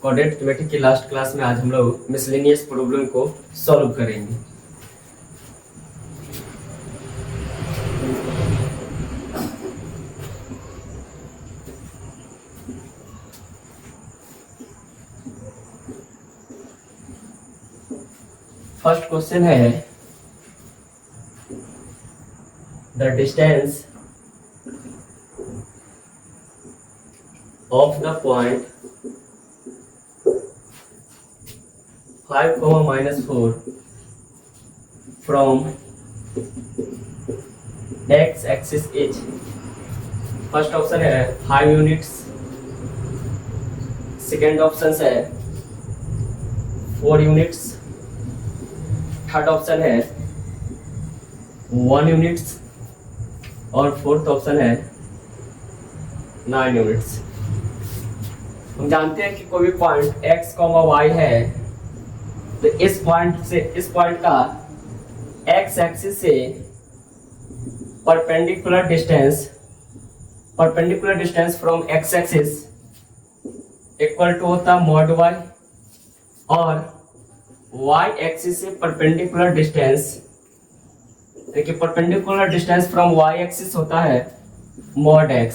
Coordinate geometry की last class में आज हम लोग मिसलेनियस प्रॉब्लम को सॉल्व करेंगे। फर्स्ट क्वेश्चन है the distance of the point 5, -4 from x axis is। First option है 5 यूनिट्स, सेकेंड ऑप्शन है 4 यूनिट्स, थर्ड ऑप्शन है 1 यूनिट्स और फोर्थ ऑप्शन है 9 यूनिट्स। हम जानते हैं कि कोई भी पॉइंट x, y है तो इस पॉइंट का x एक्सिस से perpendicular distance from x axis equal to होता है mod y, और y एक्सिस से परपेंडिकुलर डिस्टेंस, देखिए perpendicular distance from y axis होता है mod x।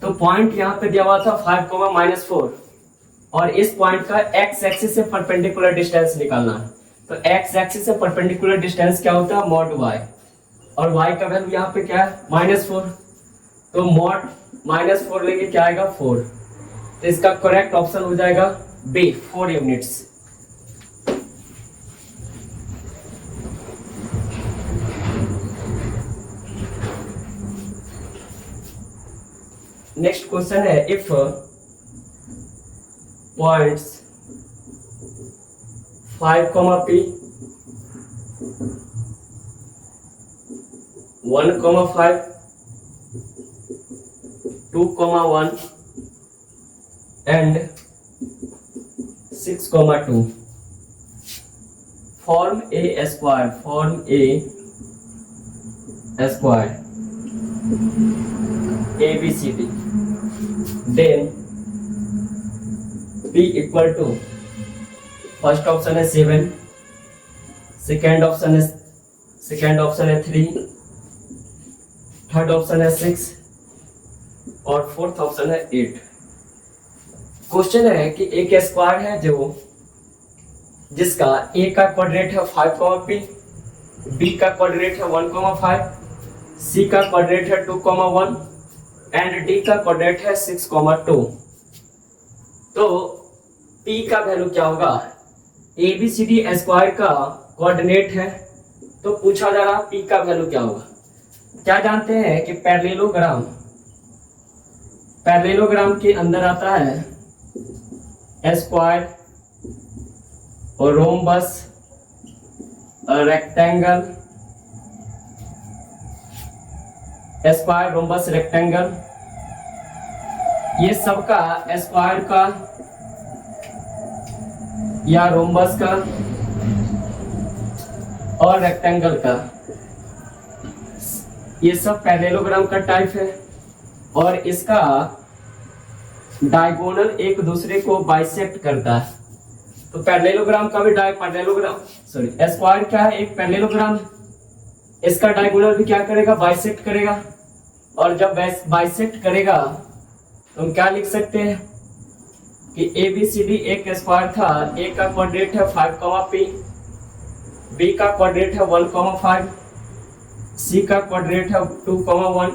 तो पॉइंट यहाँ पे दिया हुआ था 5, -4 और इस पॉइंट का x एक्सिस से परपेंडिकुलर डिस्टेंस निकालना है। तो x एक्सिस से परपेंडिकुलर डिस्टेंस क्या होता है mod y, और y का वैल्यू यहाँ पे क्या है -4, तो mod -4 लेंगे क्या आएगा 4। तो इसका करेक्ट ऑप्शन हो जाएगा बी 4 यूनिट्स। नेक्स्ट क्वेश्चन है if points 5, p 1, 5 2, 1 and 6, 2 form a square ABCD, then P equal to first option है 7, सेकेंड ऑप्शन है 3, थर्ड ऑप्शन है 6 और फोर्थ ऑप्शन है 8। क्वेश्चन है कि एक स्क्वायर है जिसका A का क्वाड्रेंट है 5, p, B का क्वाड्रेंट है 1, 5, C का क्वाड्रेंट है 2, 1 एंड D का क्वाड्रेंट है 6, 2। तो P का वैल्यू क्या होगा? ABCD स्क्वायर का कोऑर्डिनेट है, तो पूछा जा रहा P का वैल्यू क्या होगा। क्या जानते हैं कि पैरेललोग्राम के अंदर आता है स्क्वायर और रोम्बस और रेक्टेंगल, स्क्वायर, रोम्बस, रेक्टेंगल, ये सबका स्क्वायर का या रोम्बस का और रेक्टेंगल का, ये सब पैरेललोग्राम का टाइप है और इसका डायगोनल एक दूसरे को बाइसेक्ट करता है। तो पैरेललोग्राम का भी स्क्वायर क्या है? एक पैरेललोग्राम है, इसका डायगोनल भी क्या करेगा? बाइसेक्ट करेगा, और जब बाइसेक्ट करेगा तो हम क्या लिख सकते हैं कि ABCD एक स्क्वायर था। A का क्वाड्रेंट है 5, p, B का क्वाड्रेंट है 1, 5, C का क्वाड्रेंट है 2, 1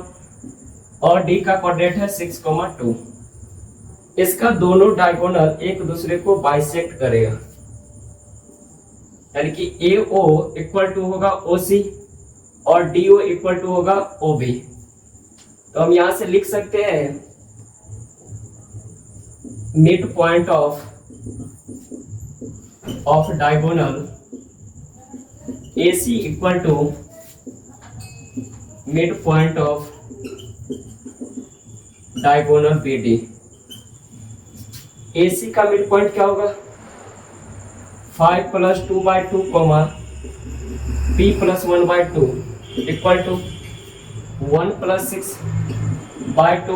और D का क्वाड्रेंट है 6, 2। इसका दोनों डायगोनल एक दूसरे को बाइसेक्ट करेगा, यानी कि AO इक्वल टू होगा OC और DO इक्वल टू होगा OB। तो हम यहां से लिख सकते हैं mid point of diagonal AC equal to mid point of diagonal BD। AC का मिड पॉइंट क्या होगा? 5 + 2/2, P + 1/2 इक्वल टू 1 + 6/2,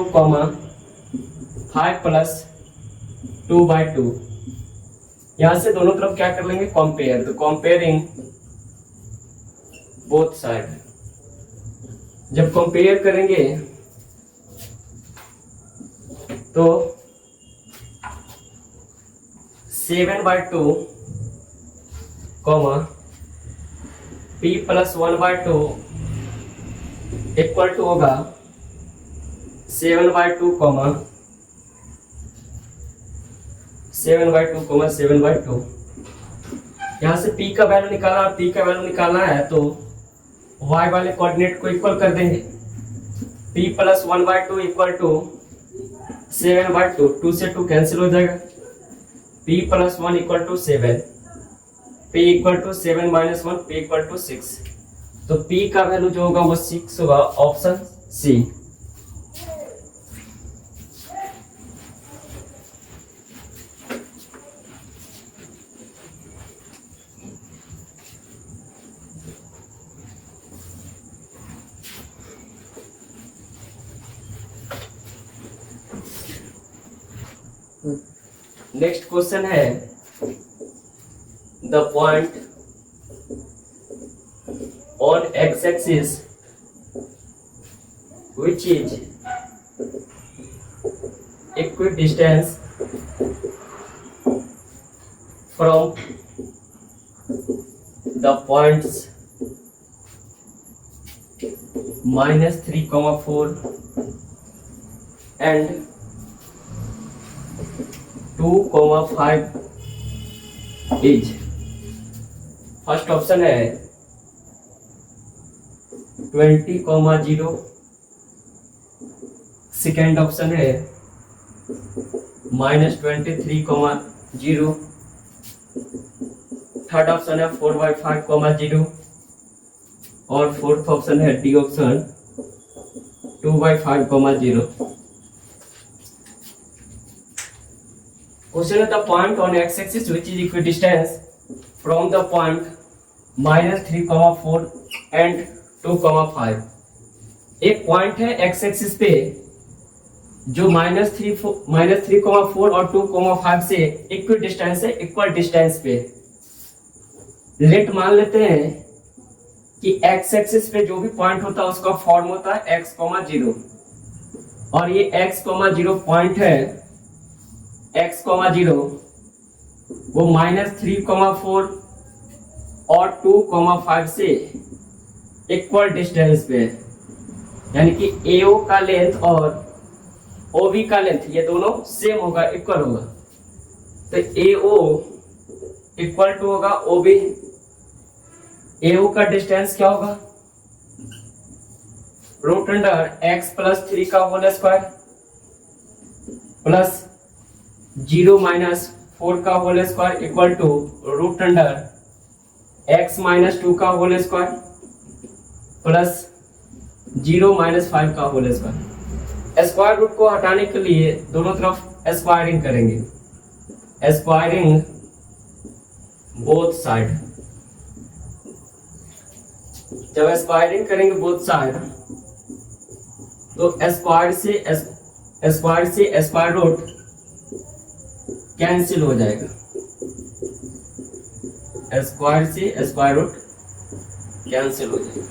5 + 2/2। यहां से दोनों तरफ क्या कर लेंगे, कंपेयर। तो कंपेयरिंग बोथ साइड, जब कंपेयर करेंगे तो 7/2 comma p plus 1/2 equal to होगा 7/2 कॉमा 7/2। यहाँ से p का वैल्यू निकालना और p का वैल्यू निकालना है तो y वाले कोऑर्डिनेट को इक्वल कर देंगे। p प्लस 1/2 इक्वल टू 7/2, 2 से 2 कैंसिल हो जाएगा। p plus 1 equal to 7, p equal to 7 minus 1, p equal to 6। तो p का वैल्यू जो होगा वो 6 होगा, ऑप्शन सी। नेक्स्ट क्वेश्चन है, the point on x axis which is equidistant from the points -3,4 and 2,5 is। First option है 20,0, second option है -23,0, third option है 4/5,0 और फोर्थ ऑप्शन है डी ऑप्शन 2/5,0। क्वेश्चन है, the point on x axis which is equidistance from the point -3,4 and 2,5। एक point है x axis पे जो -3,4 और 2,5 से इक्वल डिस्टेंस है, इक्वल डिस्टेंस पे। लेट मान लेते हैं कि एक्स एक्सिस पे जो भी पॉइंट होता है उसका फॉर्म होता है x, 0 और ये x, 0 पॉइंट है x, 0 वो -3,4 और 2,5 से इक्वल डिस्टेंस पे, यानी कि AO का लेंथ और OB का लेंथ ये दोनों सेम होगा, इक्वल होगा। तो AO इक्वल टू होगा OB। AO का डिस्टेंस क्या होगा, रूट अंडर x प्लस 3 का होल स्क्वायर प्लस 0 माइनस 4 का whole square equal to root under x minus 2 का होल स्क्वायर प्लस 0 माइनस 5 का होल स्क्वायर। स्क्वायर रूट को हटाने के लिए दोनों तरफ स्क्वायरिंग करेंगे, स्क्वायरिंग बोथ साइड। जब स्क्वायरिंग करेंगे बोथ साइड तो स्क्वायर से स्क्वायर रूट कैंसिल हो जाएगा, स्क्वायर से स्क्वायर रूट कैंसिल हो जाएगा।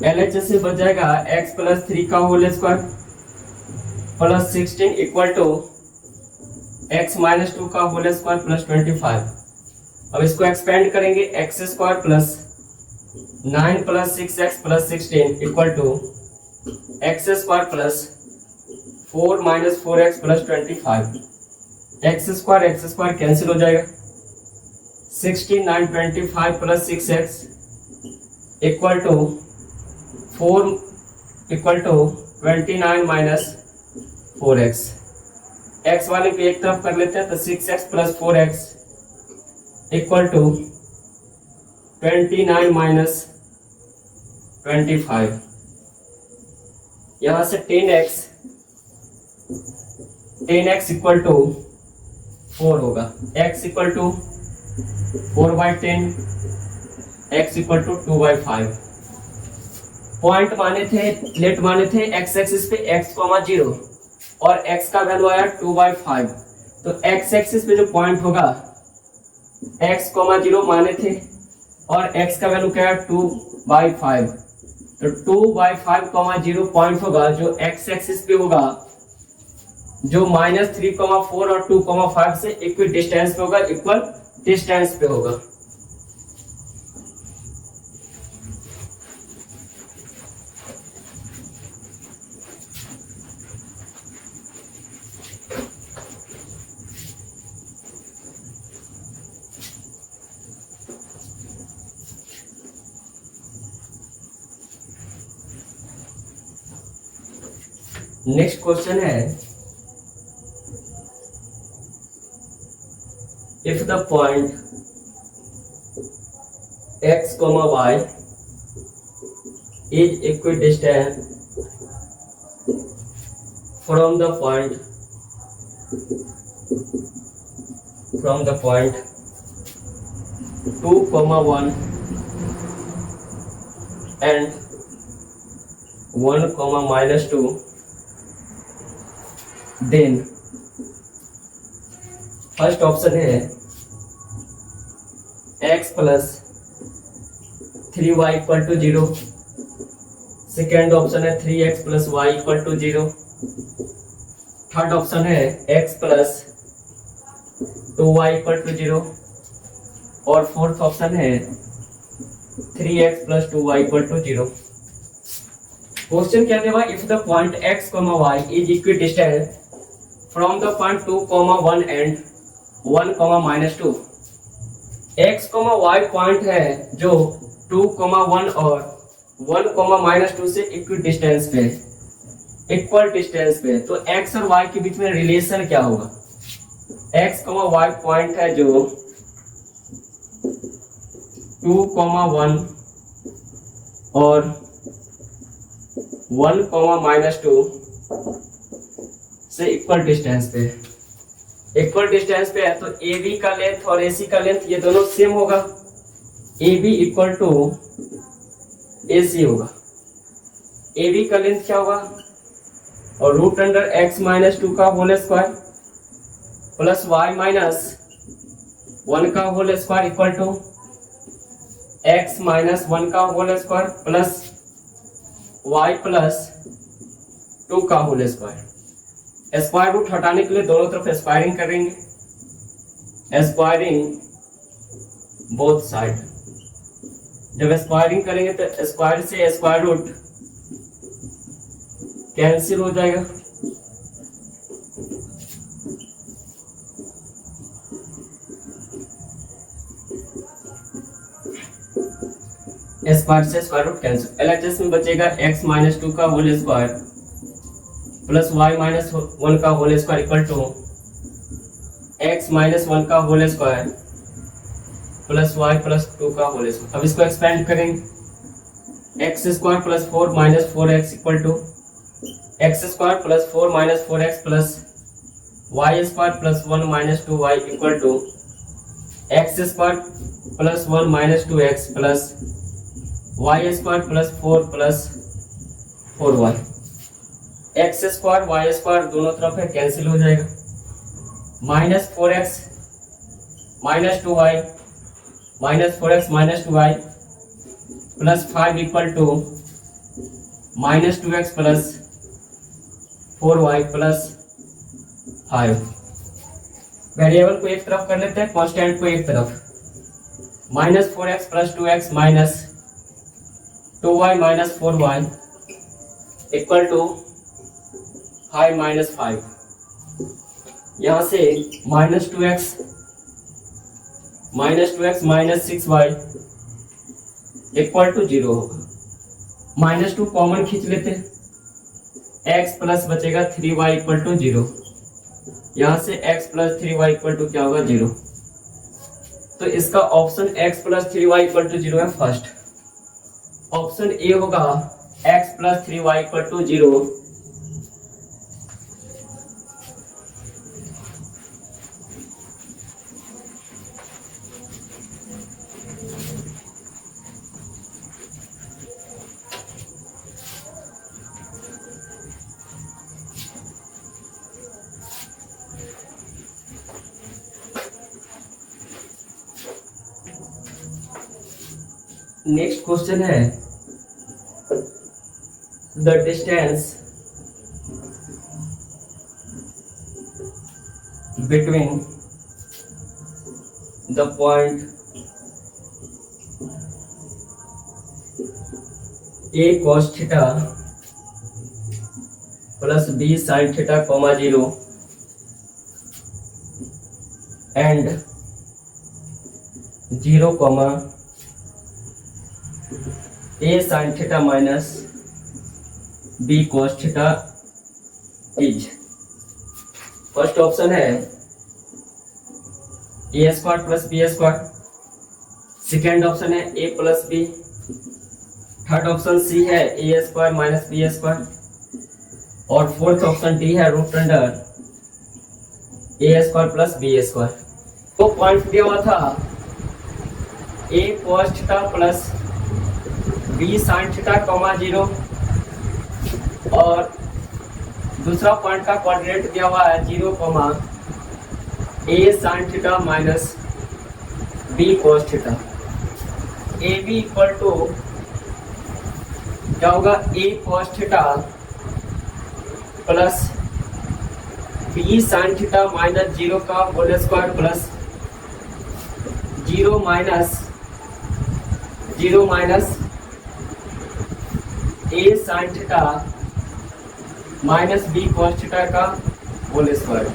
LHS से बच जाएगा x प्लस 3 का whole square plus 16 equal to x minus 2 का होल स्क्वायर प्लस 25। अब इसको एक्सपेंड करेंगे, x square plus 9 plus 6x plus 16 equal to x square plus 4 minus 4x plus 25। X square cancel हो जाएगा, 16 9 25 plus 6x equal to 4 equal to 29 minus 4x। x वाले को एक तरफ कर लेते हैं तो 6x plus 4x equal to 29 minus 25। यहां से 10x इक्वल टू 4 होगा, x equal to 4/10, x equal to 2/5। Point माने थे, लेट माने थे x एक्सिस पे x, 0 और x का वैल्यू आया 2/5। तो एक्स एक्सिस पे जो पॉइंट होगा x, 0 माने थे और x का वैल्यू क्या है 2/5, तो 2/5, 0 पॉइंट होगा जो x एक्सिस पे होगा, जो -3,4 और 2,5 से इक्वल डिस्टेंस पे होगा, इक्वल डिस्टेंस पे होगा। नेक्स्ट क्वेश्चन है, if the point x, y is equidistant from the point 2, 1 and 1, -2, then first option है x plus 3y equal to 0, second option है 3x plus y equal to 0, third option है x plus 2y equal to 0 और fourth option है 3x plus 2y equal to 0। Question क्या देगा, if the point x, y is equidistant from the point 2, 1 and 1, -2, x, y point है जो 2, 1 और 1, -2 से equidistance पे, इक्वल डिस्टेंस पे, तो x और y के बीच में रिलेशन क्या होगा? x, y पॉइंट है जो 2, 1 और 1, -2 से इक्वल डिस्टेंस पे, इक्वल डिस्टेंस पे है, तो AB का लेंथ और AC का लेंथ ये दोनों सेम होगा, AB इक्वल टू AC होगा। AB का लेंथ क्या होगा, और रूट अंडर x -2 का होल स्क्वायर प्लस y -1 का whole square equal to x -1 का whole square plus y plus 2 का होल स्क्वायर। स्क्वायर रूट हटाने के लिए दोनों तरफ स्क्वायरिंग करेंगे, स्क्वायरिंग बोथ साइड। जब स्क्वायरिंग करेंगे तो स्क्वायर से स्क्वायर रूट कैंसिल हो जाएगा, स्क्वायर से स्क्वायर रूट कैंसिल। एलएचएस में बचेगा x -2 का होल स्क्वायर प्लस y -1 का whole square equal to x -1 का whole square plus y plus 2 का होल स्क्वायर। अब इसको एक्सपेंड करेंगे, x square plus 4 -4x equal to x square plus 4 -4x plus y square plus 1 -2y equal to x square plus 1 -2x plus y square plus 4 plus 4y। x square y square दोनों तरफ है, cancel हो जाएगा, -4x -2y -4x -2y plus 5 equal to -2x plus 4y plus 5। Variable को एक तरफ कर लेते हैं, कांस्टेंट को एक तरफ, -4x plus 2x minus 2y minus 4y equal to 5 -5। यहाँ से -2x minus 6y equal to 0 होगा, -2 कॉमन खींच लेते हैं, x प्लस बचेगा 3y इक्वल टू 0, यहाँ से x plus 3y equal to क्या होगा 0। तो इसका option x plus 3y equal to 0 है फर्स्ट, ऑप्शन ए होगा x plus 3y equal to 0। Next question है the distance between the point a cos theta plus b sin theta comma 0 and 0 comma a sin theta minus b cos theta is. First option है a square plus b square, second option है a plus b, third option C है A square minus B square और fourth option D है root under A square plus B square. तो point दिया हुआ था A cos theta plus B sin theta comma 0 और दूसरा पॉइंट का कोऑर्डिनेट दिया हुआ है 0 comma A sin theta minus B cos theta. A B equal to क्या होगा a cos theta plus b sin theta minus 0 का whole square plus 0 minus a sin theta minus b cos theta का whole square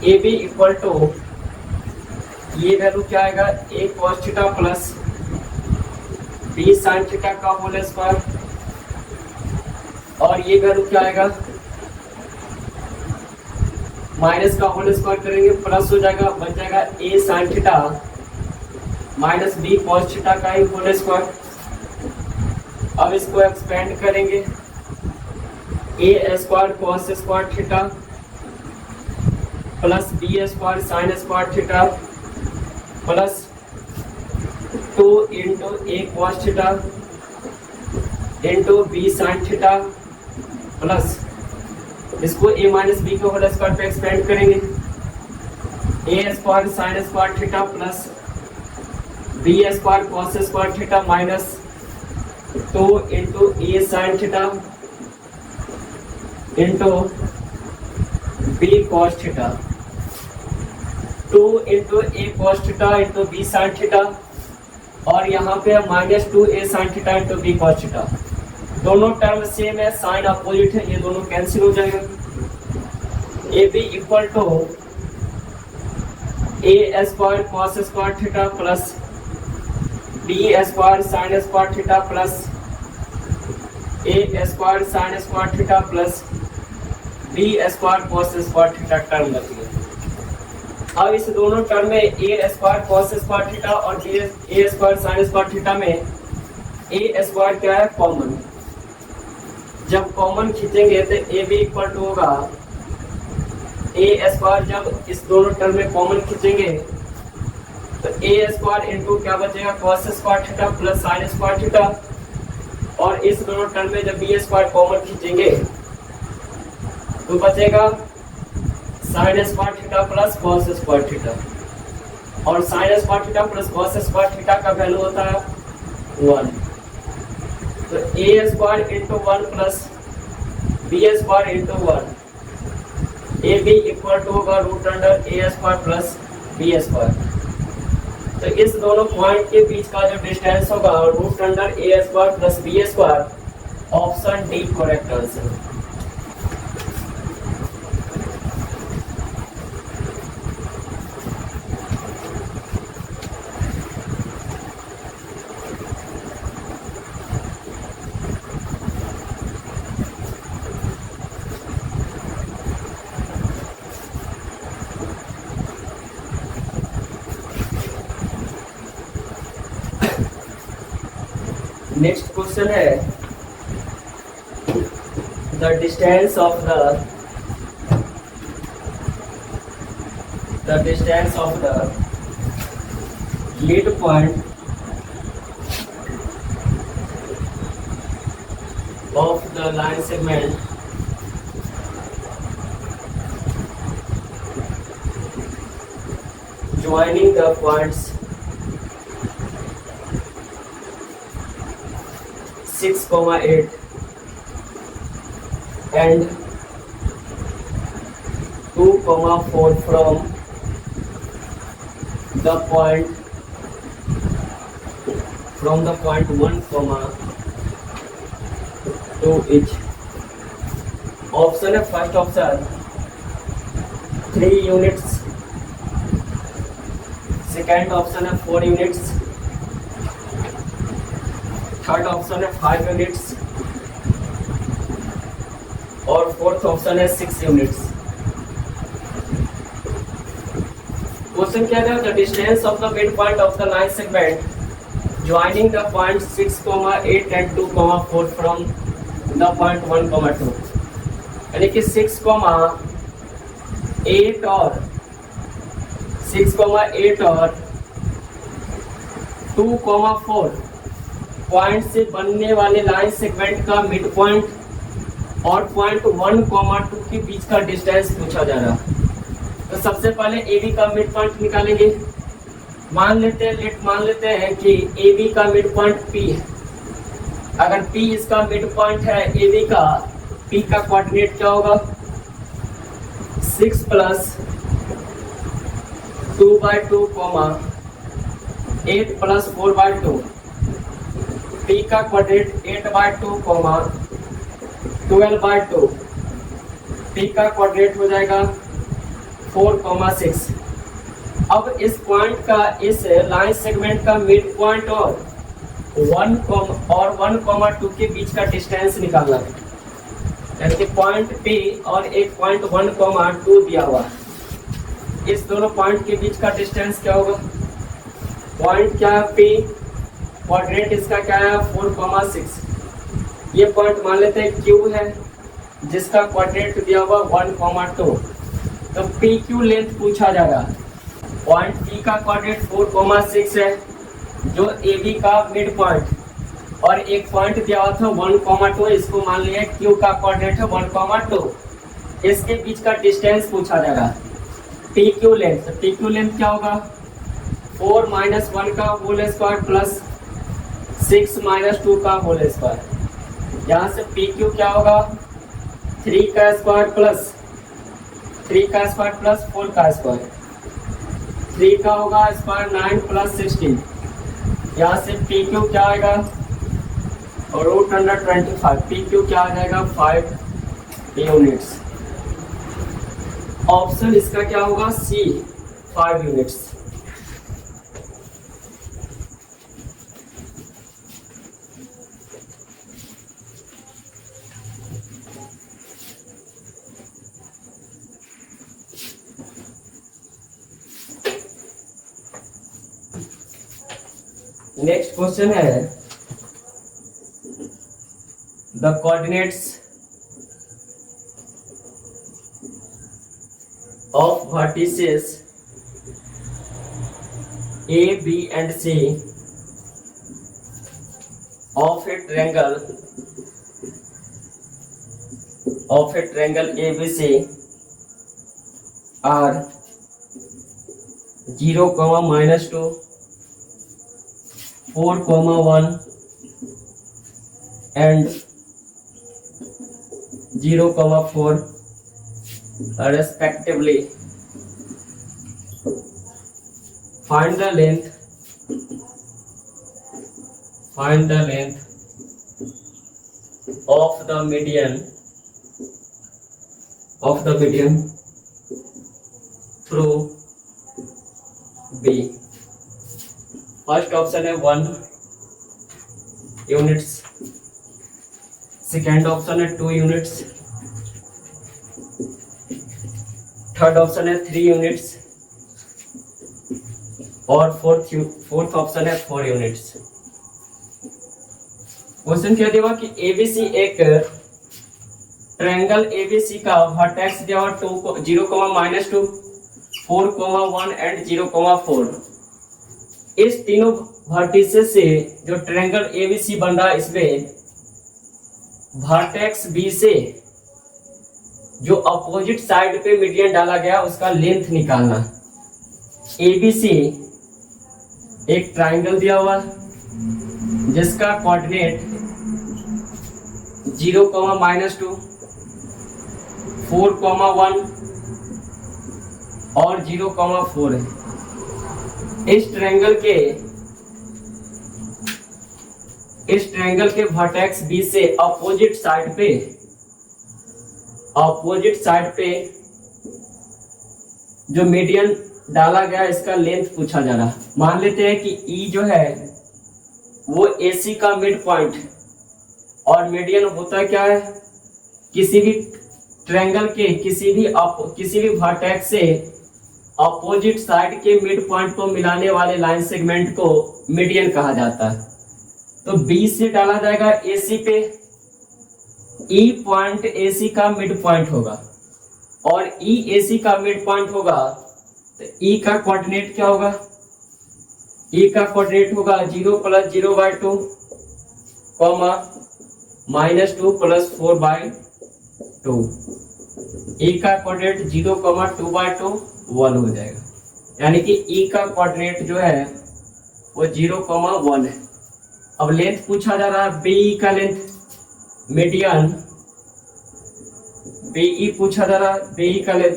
A B equal to ये value क्या आएगा a cos theta plus b sin theta का whole square और ये value क्या आएगा माइनस का होल स्क्वायर करेंगे प्लस हो जाएगा, बच जाएगा a sin theta minus b cos theta का ही होल स्क्वायर। अब इसको एक्सपेंड करेंगे a square cos square theta plus b square sin square theta plus 2 into a cos theta into b sin theta plus इसको a minus B के whole square पे expand करेंगे a square sin square theta plus b square cos square theta minus 2 into a sin theta into b cos theta 2 into a cos theta into b sin theta और यहाँ पे है minus 2a sin theta into b cos theta. दोनों term same है, sign opposite है, ये दोनों cancel हो जाएगा। A B equal to a square cos square theta plus b square sin square theta plus a square sin square theta plus b square cos square theta term बच गया। अब इस दोनों टर्म में a square cos square theta और a square sin square theta में a square क्या है कॉमन, जब कॉमन खींचेंगे तो ए बी इक्वल टू होगा a स्क्वायर, जब इस दोनों टर्म में कॉमन खींचेंगे तो a स्क्वायर इंटू क्या बचेगा cos square theta plus sin square theta और इस दोनों टर्म में जब b स्क्वायर कॉमन खींचेंगे तो बचेगा sin square theta plus cos square theta और sin square theta plus cos square theta का वैल्यू होता है 1। तो a square into 1 plus b square into 1 A B equal to होगा root under a square plus b square. तो इस दोनों point के बीच का जो डिस्टेंस होगा root under a square plus b square, option D correct answer. Next question है the distance of the mid point of the line segment joining the points 6,8 and 2,4 from the point 1, 2 each. Option है first option 3 units, second option है 4 units, third option है 5 units और fourth option है 6 units. Question क्या था? The distance of the mid point of the line segment joining the point 6,8 and 2,4 from the point 1,2, यानी कि 6,8 और 2,4 पॉइंट से बनने वाले लाइन सेगमेंट का मिड पॉइंट और पॉइंट 1,2 के बीच का डिस्टेंस पूछा जा रहा है। तो सबसे पहले ए बी का मिड पॉइंट निकालेंगे। मान लेते हैं कि ए बी का मिड पॉइंट पी है। अगर पी इसका मिड पॉइंट है ए बी का, पी का कोऑर्डिनेट क्या होगा? 6 + 2/2, 8 + 4/2। पी का कोऑर्डिनेट 8/2, 12/2। पी का कोऑर्डिनेट हो जाएगा 4,6। अब इस पॉइंट का, इस लाइन सेगमेंट का मिड पॉइंट और 1,2 के बीच का डिस्टेंस निकालना है। यानी कि पॉइंट P और एक पॉइंट 1,2 दिया हुआ है। इस दोनों पॉइंट के बीच का डिस्टेंस क्या होगा? पॉइंट क्या है P, कोऑर्डिनेट इसका क्या है 4,6। ये पॉइंट मान लेते हैं Q है जिसका कोऑर्डिनेट दिया हुआ 1,2। तो PQ लेंथ पूछा जाएगा। पॉइंट P का कोऑर्डिनेट 4,6 है जो AB का मिड पॉइंट और एक पॉइंट दिया हुआ था 1,2, इसको मान लिया Q का कोऑर्डिनेट है 1,2। इसके बीच का डिस्टेंस पूछा जाएगा PQ लेंथ। तो PQ लेंथ क्या होगा? 4 - 1 का होल स्क्वायर प्लस 6 - 2 का होल स्क्वायर। यहाँ से PQ क्या होगा? 3 का स्क्वायर प्लस 4 का स्क्वायर। 3 का होगा स्क्वायर 9 + 16। यहाँ से PQ क्या आएगा? √25। PQ क्या आ जाएगा? 5 यूनिट्स। ऑप्शन इसका क्या होगा? C, 5 units. नेक्स्ट क्वेश्चन है the coordinates of vertices A, B and C of a triangle ABC are 0, -2, 4,1 and 0,4 respectively. Find the length of the median through B. First option है 1 units, second option है 2 units, third option है 3 units और fourth option है 4 units. Question क्या दिया कि ABC एक triangle ABC का वर्टेक्स दिया हुआ 0, -2, 4,1 एंड 0,4। इस तीनों वर्टिसेस से जो ट्रायंगल एबीसी बन रहा है इसमें वर्टेक्स बी से जो अपोजिट साइड पे मीडियन डाला गया उसका लेंथ निकालना। ABC एक ट्राइंगल दिया हुआ जिसका कोऑर्डिनेट 0, -2, 4, 1 और 0, 4 है। इस ट्रायंगल के वर्टेक्स बी से अपोजिट साइड पे जो मीडियन डाला गया इसका लेंथ पूछा जा रहा। मान लेते हैं कि ई जो है वो AC का मिड पॉइंट, और मीडियन होता क्या है, किसी भी ट्रायंगल के किसी भी वर्टेक्स से अपोजिट साइड के मिड पॉइंट को मिलाने वाले लाइन सेगमेंट को मीडियन कहा जाता है। तो B से डाला जाएगा AC पे, E पॉइंट AC का मिड पॉइंट होगा और E AC का मिड पॉइंट होगा, तो E का कोऑर्डिनेट क्या होगा? E का कोऑर्डिनेट होगा 0 + 0/2, -2 + 4/2। E का कोऑर्डिनेट 0, 2/2 1 हो जाएगा, यानी कि E का कोऑर्डिनेट जो है वो 0, 1 है। अब लेंथ पूछा जा रहा है, BE का लेंथ, मीडियन BE पूछा जा रहा है, BE का लेंथ,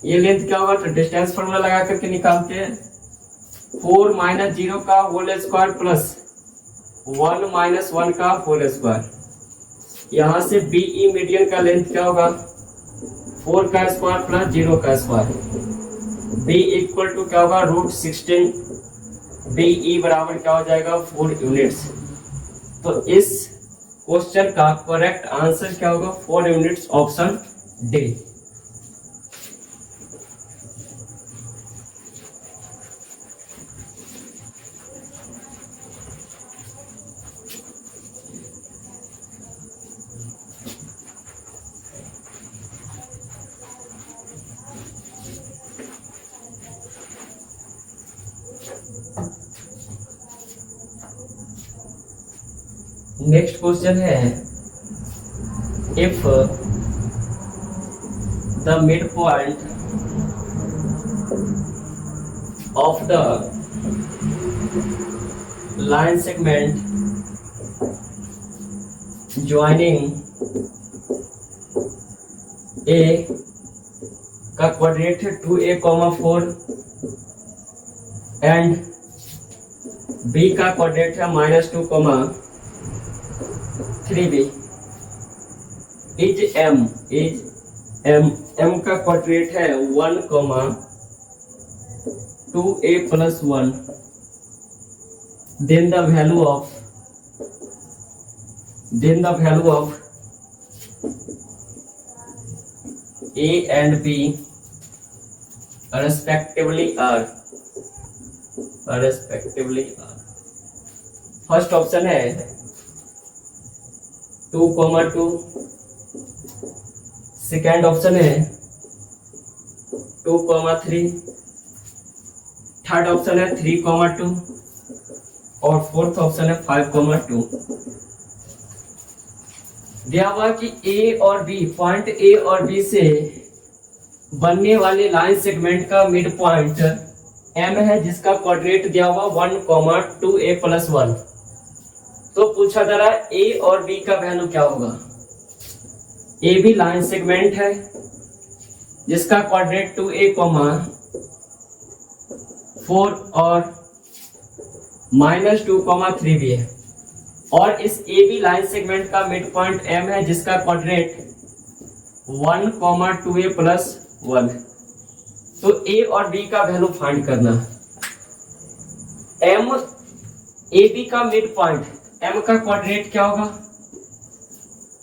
ये लेंथ क्या होगा? तो डिस्टेंस फॉर्मूला लगा करके निकालते हैं, 4 - 0 का होल स्क्वायर प्लस 1 - 1 का होल स्क्वायर। यहां से BE मीडियन का लेंथ क्या होगा? 4 का स्क्वायर प्लस 0 का स्क्वायर। B इक्वल टू क्या होगा? √16। BE बराबर क्या हो जाएगा? 4 यूनिट्स। तो इस क्वेश्चन का करेक्ट आंसर क्या होगा? 4 units, option D. Next question है, if the mid point of the line segment joining A का कोऑर्डिनेट है 2A, 4 एंड B का कोऑर्डिनेट है -2, 3B इज M का कोऑर्डिनेट है 1, 2A + 1, then the value of A and B respectively are first option है 2, 2, second option है 2, 3, third option है 3, 2 और फोर्थ ऑप्शन है 5, 2। दिया हुआ कि पॉइंट A और B से बनने वाले लाइन सेगमेंट का मिड पॉइंट M है, जिसका कोऑर्डिनेट दिया हुआ 1, 2A + 1। तो पूछा जा रहा है A और B का वैल्यू क्या होगा? A भी लाइन सेगमेंट है जिसका कोऑर्डिनेट 2A, 4 और -2, 3 भी है, और इस A B लाइन सेगमेंट का मिड पॉइंट M है जिसका कोऑर्डिनेट 1, 2A + 1। तो A और B का वैल्यू फाइंड करना। M A B का मिड पॉइंट, M का कोऑर्डिनेट क्या होगा?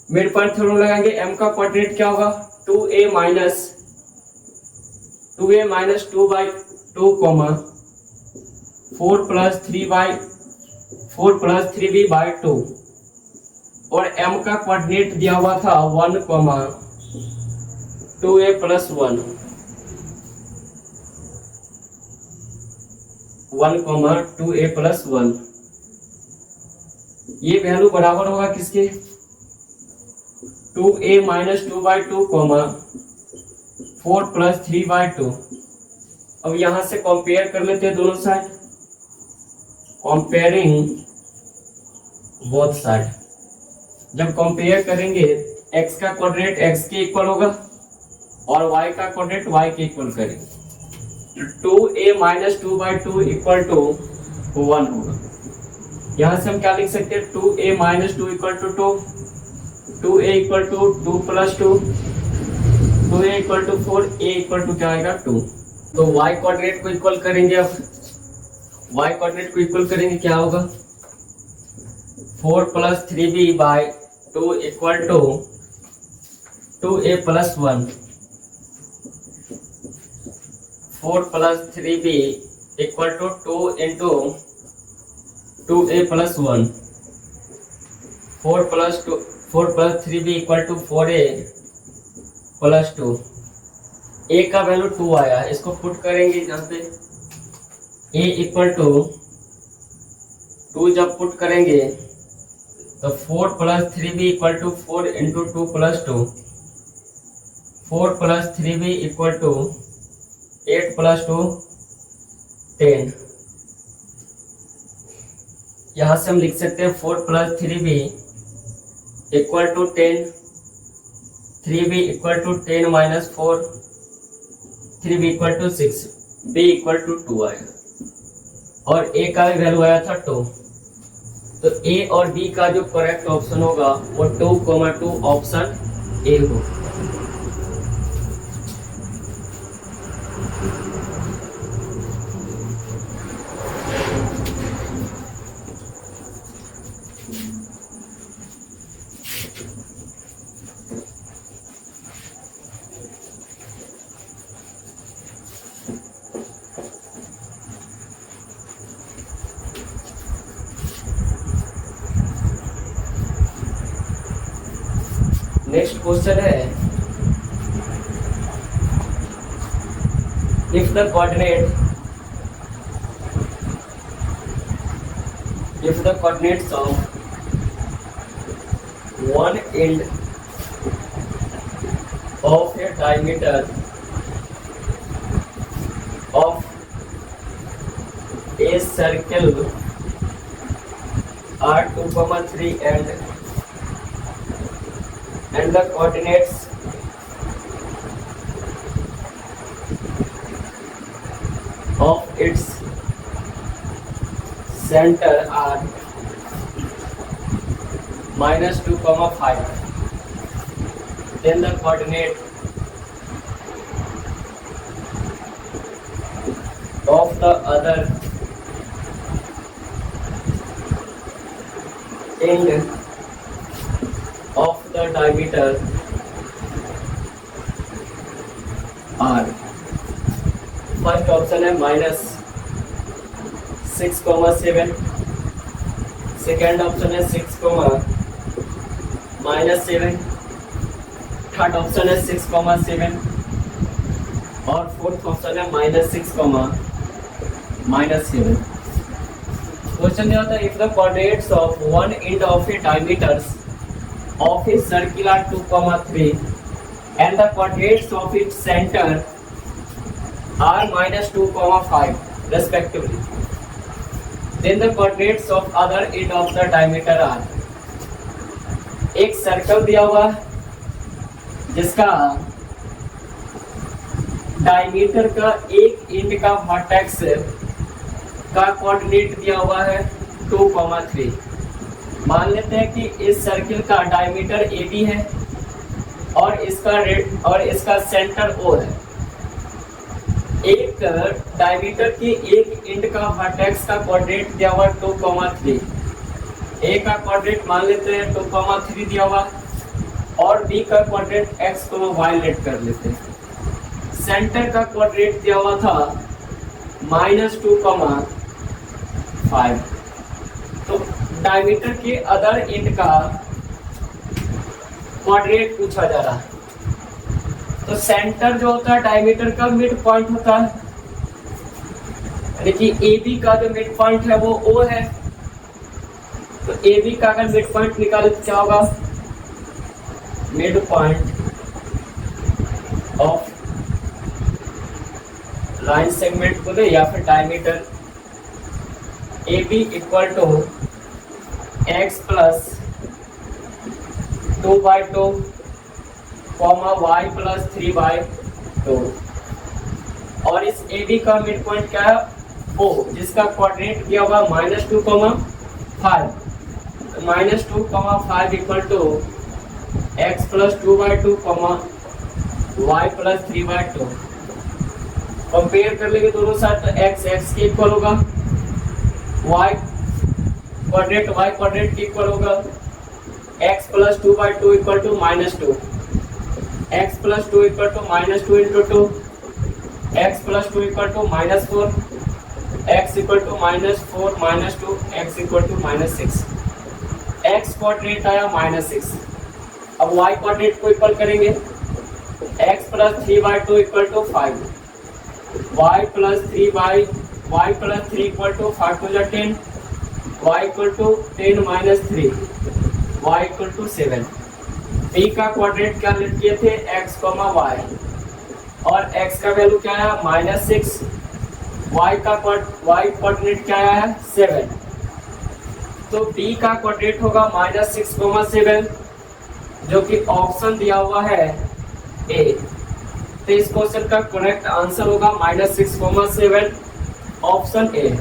मिड पॉइंट थ्योरम लगाएंगे, M का कोऑर्डिनेट क्या होगा? 2A - 2/2, 4 + 3B/2, और M का कोऑर्डिनेट दिया हुआ था 1, 2A + 1, 1, 2A + 1। ये वैल्यू बराबर होगा किसके? 2A - 2/2, 4 + 3/2, अब यहां से कंपेयर कर लेते हैं दोनों साइड, कंपेयरिंग बोथ साइड। जब कंपेयर करेंगे x का कोऑर्डिनेट x के इक्वल होगा और y का कोऑर्डिनेट y के इक्वल करेंगे, 2a माइनस 2/2 इक्वल टू 1 होगा। यहां से हम क्या लिख सकते हैं, 2a minus 2 equal to 2, 2a equal to 2 plus 2, 2a equal to 4, a equal to क्या आएगा 2। तो y कोऑर्डिनेट को इक्वल करेंगे, अब y कोऑर्डिनेट को इक्वल करेंगे क्या होगा, 4 plus 3b by 2 equal to 2a plus 1, 4 plus 3b equal to 2 into 2a plus 1, 4 plus 3b equal to 4a plus 2। a का वैल्यू 2 आया, इसको पुट करेंगे यहाँ पे, a इक्वल टू 2 जब पुट करेंगे तो 4 plus 3b equal to 4 into 2 plus 2, 4 plus 3b equal to 8 plus 2 10। यहां से हम लिख सकते हैं 4 plus 3b equal to 10, 3b equal to 10 minus 4, 3b equal to 6, b equal to 2 आएगा और a का वैल्यू आया था 2। तो A और B का जो करेक्ट ऑप्शन होगा वो 2,2 ऑप्शन A होगा। नेक्स्ट क्वेश्चन है, if the coordinates of one end of a diameter of a circle are 2, 3 and the coordinates of its center are -2, 5, then the coordinate of the other end of the diameter are, first option है -6,7, second option है 6,-7, third option है 6,7 और fourth option है -6,-7। Question क्या होता है, if the coordinates of one end of A diameters of a circle are 2, 3 and the coordinates of its center are -2, 5 respectively, then the coordinates of other end of the diameter are। एक circle दिया हुआ जिसका diameter का एक and का vertex का कोऑर्डिनेट दिया हुआ है 2, 3। मान लेते हैं कि इस सर्किल का डायमीटर AB है और इसका सेंटर O है। एक डायमीटर की एक एंड का वर्टेक्स का कोऑर्डिनेट दिया हुआ 2, 3। A का कोऑर्डिनेट मान लेते हैं 2, 3 दिया हुआ और B का कोऑर्डिनेट x, y लेट कर लेते हैं। सेंटर का कोऑर्डिनेट दिया हुआ था -2, 5। तो डायमीटर के अदर एंड का कोऑर्डिनेट पूछा जा रहा है। तो सेंटर जो होता है डायमीटर का मिड पॉइंट होता है, यानी कि AB का जो मिड पॉइंट है वो O है। तो AB का अगर मिड पॉइंट निकाले तो क्या होगा, mid point of line segment को दे या फिर diameter A B equal to x plus 2/2 comma y plus 3/2 और इस ए बी का मिड पॉइंट क्या है ओ, जिसका कोऑर्डिनेट दिया हुआ -2, -5 equal to x plus 2/2 y plus 3/2। Compare कर लेंगे दोनों साइड तो एक्स एक्स के इक्वल होगा, वाई कोऑर्डिनेट के इक्वल होगा, x plus 2/2 equal to -2, x plus 2 equal to -2 into 2, x plus 2 equal to -4, x equal to -4 -2, x equal to -6। x coordinate आया -6। अब y कोऑर्डिनेट को इक्वल करेंगे, x plus 3/2 equal to 5, y plus 3 equal to 5 to 10, y equal to 10 - 3, y equal to 7। p का coordinate क्या let किए थे x, y और x का वैल्यू क्या है -6, y कोऑर्डिनेट क्या आया है 7। तो b का कोऑर्डिनेट होगा -6, 7 जो कि ऑप्शन दिया हुआ है ए। तो इस क्वेश्चन का करेक्ट आंसर होगा -6, 7 ऑप्शन ए।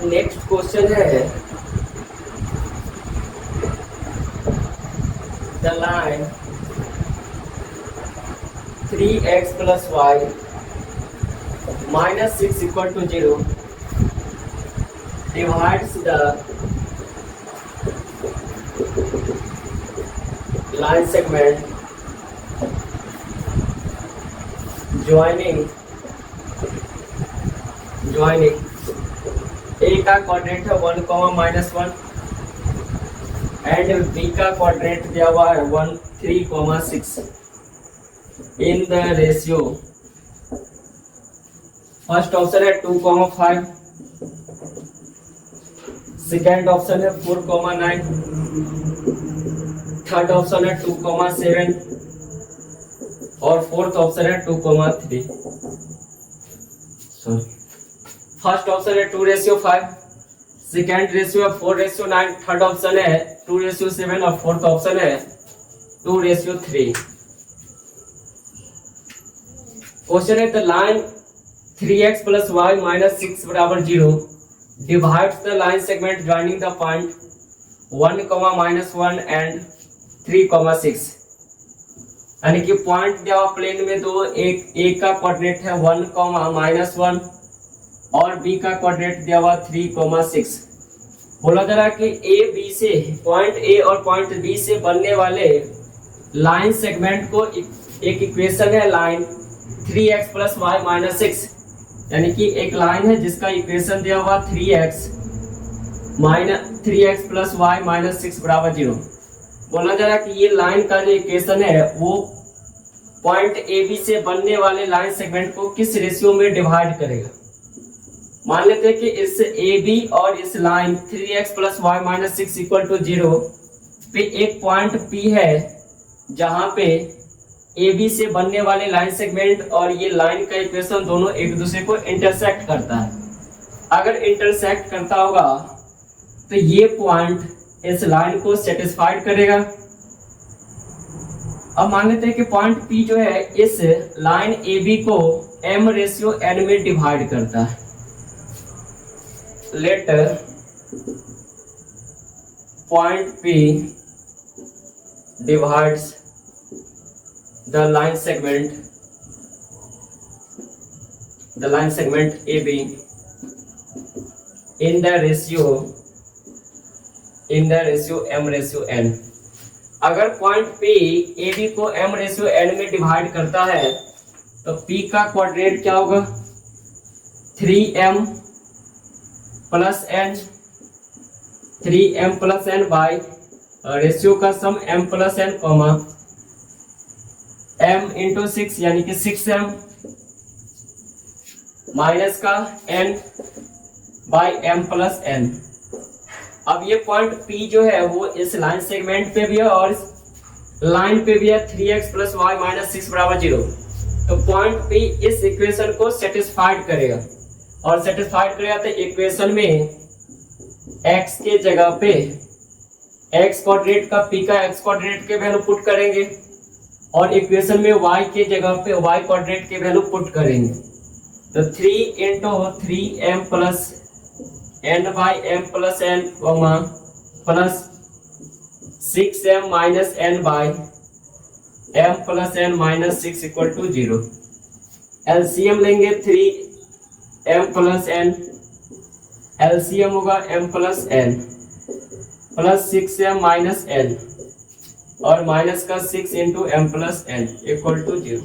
नेक्स्ट क्वेश्चन है the line 3x plus y minus 6 equal to 0 divides the line segment joining A का कोऑर्डिनेट है 1, -1 एंड B का कोऑर्डिनेट दिया हुआ है 1, 3, 6 in the ratio. First option है 2, 5, सेकेंड ऑप्शन है 4, 9, थर्ड ऑप्शन है 2, 7 और फोर्थ ऑप्शन है 2, 3। फर्स्ट ऑप्शन है 2:5, सेकेंड रेशियो है 4:9, थर्ड ऑप्शन है 2:7 और फोर्थ ऑप्शन है 2:3। क्वेश्चन है the line 3x plus y minus 6 बराबर 0 divides the line segment joining the point 1, -1 and 3, 6। यानी कि पॉइंट दिया हुआ प्लेन में दो, एक ए का कोऑर्डिनेट है 1, -1 और बी का कोऑर्डिनेट दिया हुआ 3, 6। बोला जा रहा है कि ए बी से पॉइंट ए और पॉइंट बी से बनने वाले लाइन सेगमेंट को एक इक्वेशन है line 3x plus y minus 6, यानी कि एक लाइन है जिसका इक्वेशन दिया हुआ 3x plus y minus 6 बराबर 0। बोला जा रहा है कि ये लाइन का जो इक्वेशन है वो पॉइंट ए बी से बनने वाले लाइन सेगमेंट को किस रेशियो में डिवाइड करेगा। मान लेते हैं कि इस ए बी और इस line 3x plus y minus 6 equal to 0 पे एक पॉइंट P है जहां पे ए बी से बनने वाले लाइन सेगमेंट और ये लाइन का इक्वेशन दोनों एक दूसरे को इंटरसेक्ट करता है। अगर इंटरसेक्ट करता होगा तो ये पॉइंट इस लाइन को सेटिस्फाइड करेगा। अब मान लेते हैं कि पॉइंट P जो है इस लाइन ए बी को m/n में डिवाइड करता है। Let point P divides the line segment AB in the ratio m/n। अगर पॉइंट P AB को m/n में डिवाइड करता है तो P का कोऑर्डिनेट क्या होगा 3m plus n, 3m plus n by ratio का sum m plus n comma m into 6 यानी कि 6m माइनस का n by m plus n। अब ये पॉइंट P जो है वो इस लाइन सेगमेंट पे भी है और इस लाइन पे भी है 3x प्लस वाई माइनस 6 बराबर 0। तो पॉइंट P इस इक्वेशन को सेटिस्फाइड करेगा और सेटिस्फाइड करेगा तो इक्वेशन में x के जगह पे x कोऑर्डिनेट का P का x कोऑर्डिनेट के वैल्यू पुट करेंगे और इक्वेशन में y के जगह पे y कोऑर्डिनेट के वैल्यू पुट करेंगे। तो 3 into 3m plus n by m plus n plus 6m minus n by m plus n minus 6 equal to 0। LCM लेंगे 3m प्लस n, एलसीएम होगा m plus n plus 6m minus n और minus का 6 into m plus n equal to 0।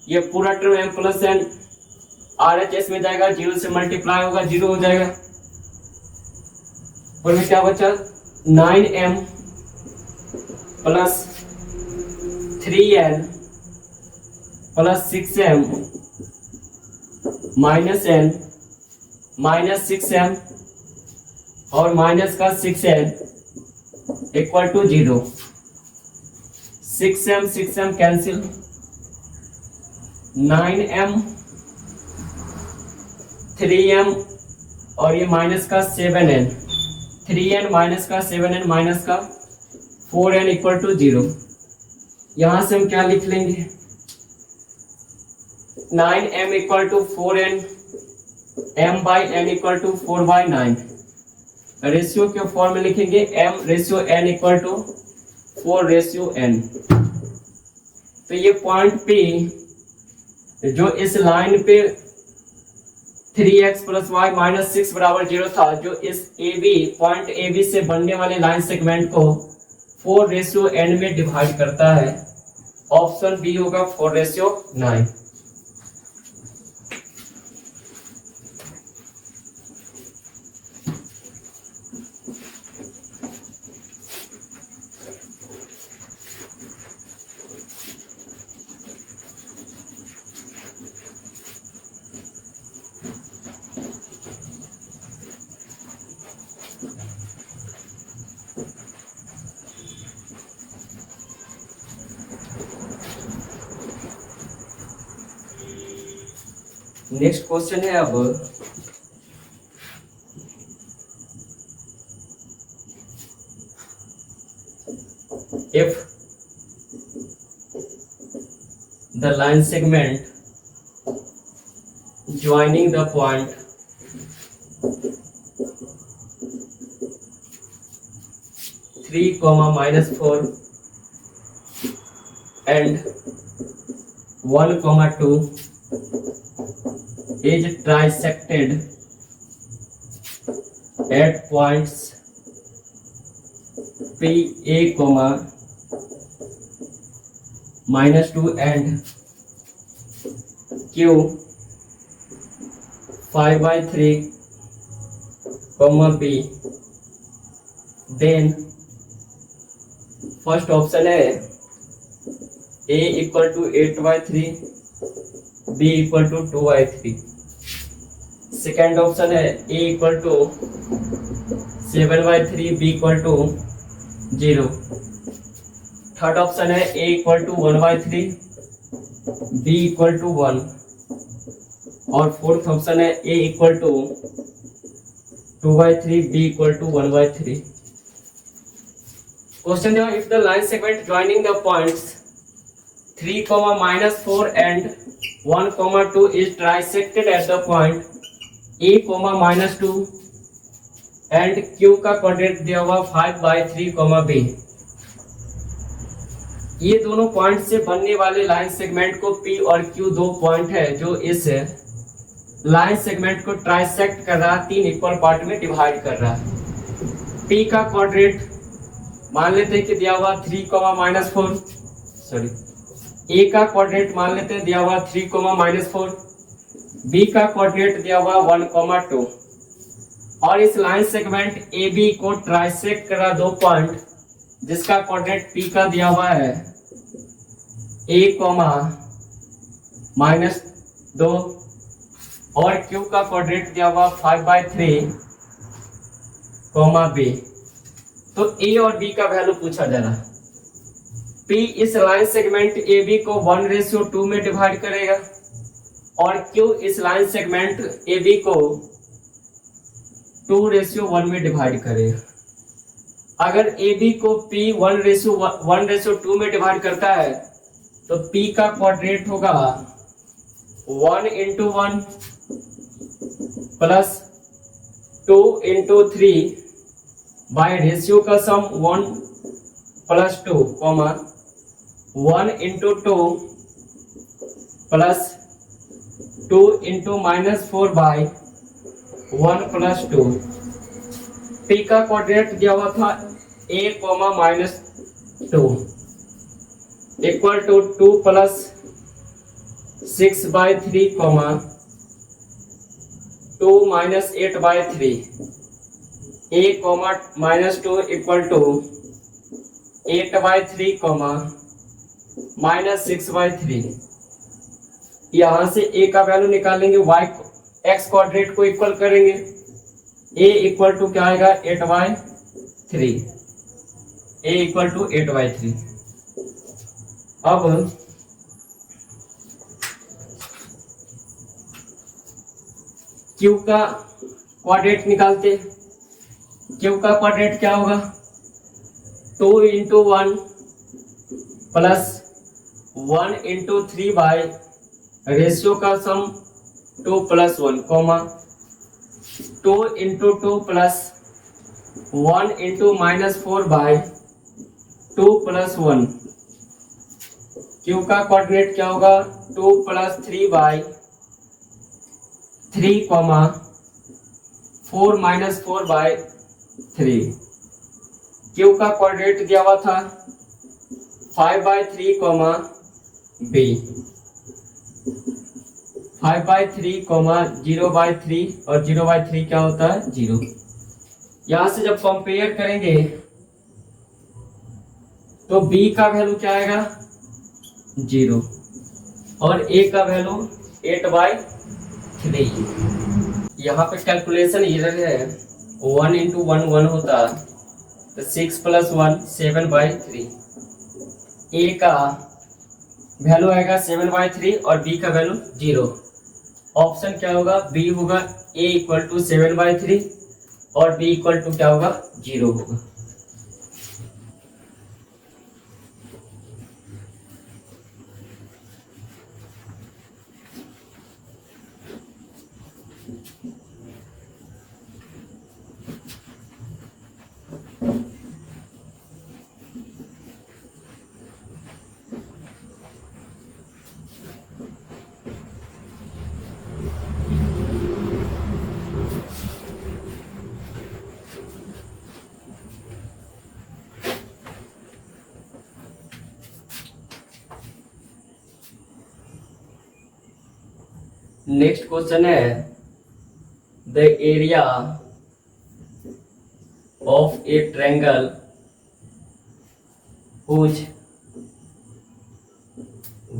ये पूरा term m plus n RHS में जाएगा, 0 से multiply होगा 0 हो जाएगा। और में क्या बचा 9m plus 3n plus 6m minus n minus 6m और माइनस का 6n equal to 0। 6m cancel, 9m 3m और ये माइनस का 7n, 3n माइनस का 7n माइनस का 4n इक्वल टू 0। यहां से हम क्या लिख लेंगे 9m equal to 4n, m by n equal to 4 by 9। Ratio के फॉर्म में लिखेंगे m ratio n equal to 4 ratio n। तो ये पॉइंट P जो इस लाइन पे 3x प्लस वाई माइनस 6 बराबर 0 था, जो इस AB पॉइंट AB से बनने वाले लाइन सेगमेंट को 4 रेशियो n में डिवाइड करता है। ऑप्शन बी होगा 4 रेशियो 9। नेक्स्ट क्वेश्चन है अब if the line segment joining the point (3, -4 and 1, 2) is trisected at points P A, -2 and Q 5/3, B, then first option है A equal to 8/3, B equal to 2/3। Second option है A equal to 7/3, B equal to 0। Third option है A equal to 1/3, B equal to 1। और fourth option है A equal to 2/3, B equal to 1/3। Question है if the line segment joining the points 3, -4 and 1, 2 is trisected at the point A, -2 and Q का कोऑर्डिनेट दिया हुआ 5/3, B। ये दोनों point से बनने वाले लाइन सेगमेंट को P और Q दो पॉइंट है जो इस लाइन सेगमेंट को ट्राइसेक्ट कर रहा है, 3 इक्वल पार्ट में डिवाइड कर रहा है। P का कोऑर्डिनेट मान लेते हैं कि दिया हुआ 3, -4, सॉरी A का कोऑर्डिनेट मान लेते हैं दिया हुआ 3, -4, B का कोऑर्डिनेट दिया हुआ 1, 2 और इस लाइन सेगमेंट ए बी को ट्राइसेक्ट करा दो पॉइंट जिसका कोऑर्डिनेट पी का दिया हुआ है ए कॉमा -2 और क्यू का कोऑर्डिनेट दिया हुआ 5/3 कॉमा बी। तो ए और बी का वैल्यू पूछा जा रहा है। P इस लाइन सेगमेंट AB को 1:2 में डिवाइड करेगा और Q इस लाइन सेगमेंट AB को 2:1 में डिवाइड करेगा। अगर AB को P 1:2 में डिवाइड करता है तो P का कोऑर्डिनेट होगा 1:1 प्लस 2:3 बाय रेशियो का sum 1 + 2 comma 1:2 plus 2 × -4 by 1 + 2। P का कोऑर्डिनेट दिया हुआ था a, -2 equal to 2 + 6/3 comma 2 - 8/3 a, -2 equal to 8/3 comma -6/3। यहां से a का वैल्यू निकालेंगे, y x कोऑर्डिनेट को इक्वल करेंगे, a इक्वल टू क्या आएगा 8/3, a इक्वल टू 8/3। अब q का कोऑर्डिनेट निकालते। q का कोऑर्डिनेट क्या होगा 2 × 1 प्लस 1 × 3 बाय रेशियो का सम 2 + 1 कॉमा 2 × 2 प्लस 1 × -4 बाय 2 + 1। Q का कोऑर्डिनेट क्या होगा 2 + 3/3 कॉमा 4 - 4/3। Q का कोऑर्डिनेट दिया हुआ था 5/3 कॉमा b, 5/3 कॉमा 0/3 और 0/3 क्या होता है 0। यहां से जब कंपेयर करेंगे तो b का वैल्यू क्या आएगा 0 और a का वैल्यू 8/3। यहाँ पे कैलकुलेशन एरर है, 1 × 1 1 होता तो 6 + 1 7/3। a का वैल्यू आएगा 7/3 और b का वैल्यू 0। ऑप्शन क्या होगा b होगा, a इक्वल टू 7/3 और b इक्वल टू क्या होगा 0 होगा। नेक्स्ट क्वेश्चन है the area of A triangle whose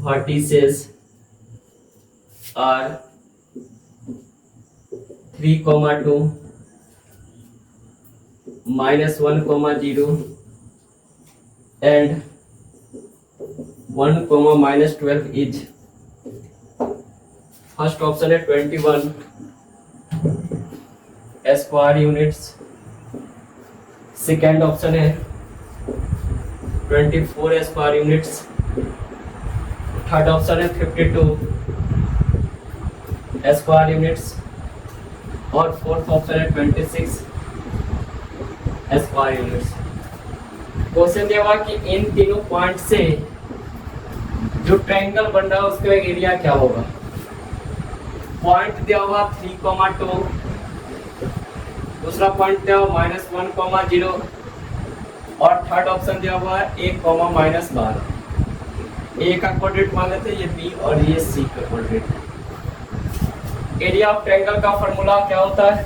vertices are 3, 2, -1, 0 and 1, -12 is। First option है 21 स्क्वायर यूनिट्स, सेकेंड ऑप्शन है 24 स्क्वायर यूनिट्स, थर्ड ऑप्शन है 52 स्क्वायर यूनिट्स और फोर्थ ऑप्शन है 26 स्क्वायर यूनिट्स। क्वेश्चन दिया हुआ कि इन तीनों पॉइंट से जो ट्रायंगल बन रहा है उसका एरिया क्या होगा। पॉइंट दिया हुआ 3, 2, दूसरा पॉइंट दिया हुआ -1, 0 और थर्ड ऑप्शन दिया हुआ है 1, -12। ए का कोऑर्डिनेट मान लेते हैं ये बी और ये सी का कोऑर्डिनेट। एरिया ऑफ ट्रायंगल का फॉर्मूला क्या होता है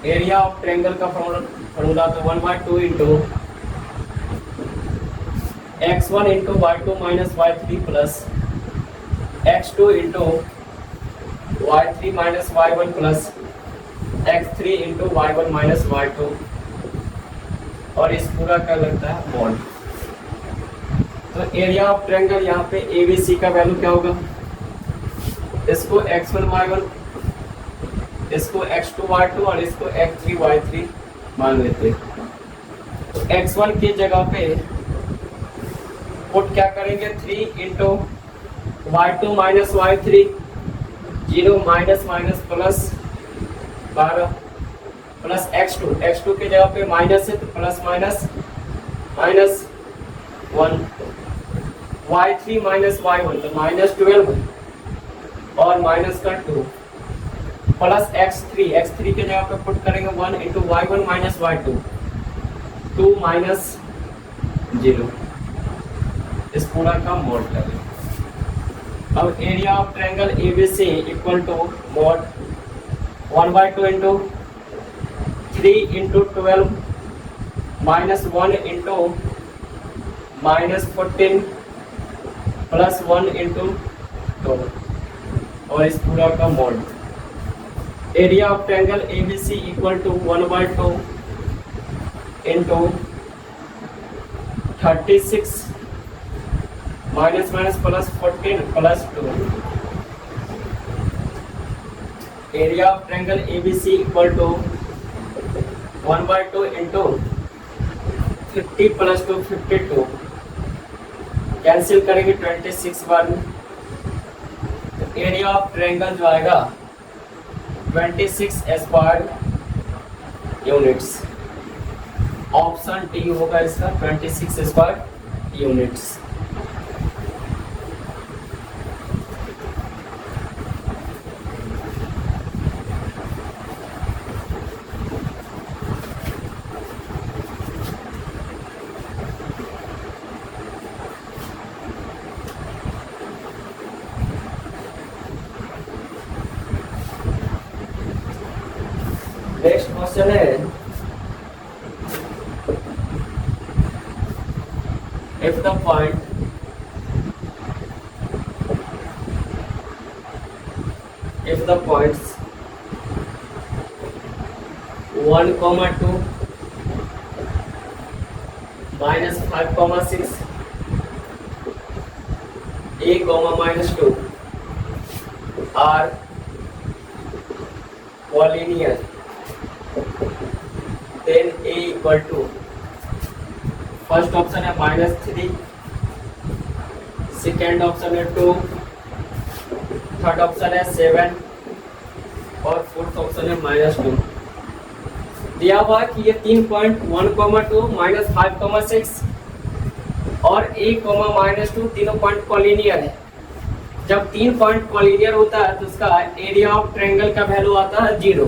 एरिया ऑफ ट्रायंगल का फॉर्मूला तो 1/2 into x1 into y2 minus y3 plus x2 into y3 minus y1 plus x3 into y1 minus y2, और इस पूरा का लगता है मॉड। तो एरिया ऑफ ट्रायंगल यहाँ पे ABC का वैल्यू क्या होगा, इसको x1 y1, इसको x2 y2 और इसको x3 y3 मान लेते हैं। तो x1 की जगह पे पुट क्या करेंगे, 3 into y2 minus y3, 0 minus minus plus 12 plus x2 की जगह पे माइनस है तो plus minus minus 1, y3 minus y1 तो माइनस 12 और माइनस का 2 प्लस x3 की जगह पे पुट करेंगे 1 into y1 minus y2, 2 minus 0, इस पूरा का मॉड करें। अब area of triangle ABC equal to mod 1/2 into 3 into 12 minus 1 into minus 14 plus 1 into 2, और इस पूरा का mod. Area of triangle ABC equal to 1/2 into 36 minus minus plus 14 plus 2। Area of triangle ABC equal to 1/2 into 50 plus 2 52, cancel करेंगे 26 बार में। तो area of triangle जो आएगा 26 square units, option D होगा इसका, 26 स्क्वायर यूनिट्स। नेक्स्ट क्वेश्चन है, if the point points 1, 2 minus 5, 6 a, minus 2 are collinear, then a equal to, first option है -3, second option है 2, थर्ड ऑप्शन है 7 और फोर्थ ऑप्शन है -2। दिया हुआ कि ये 3.1, 2 -5, 6 और a, -2 तीनों पॉइंट कॉलिनियर है। जब 3 पॉइंट कॉलिनियर होता है तो उसका एरिया ऑफ ट्रायंगल का वैल्यू आता है 0।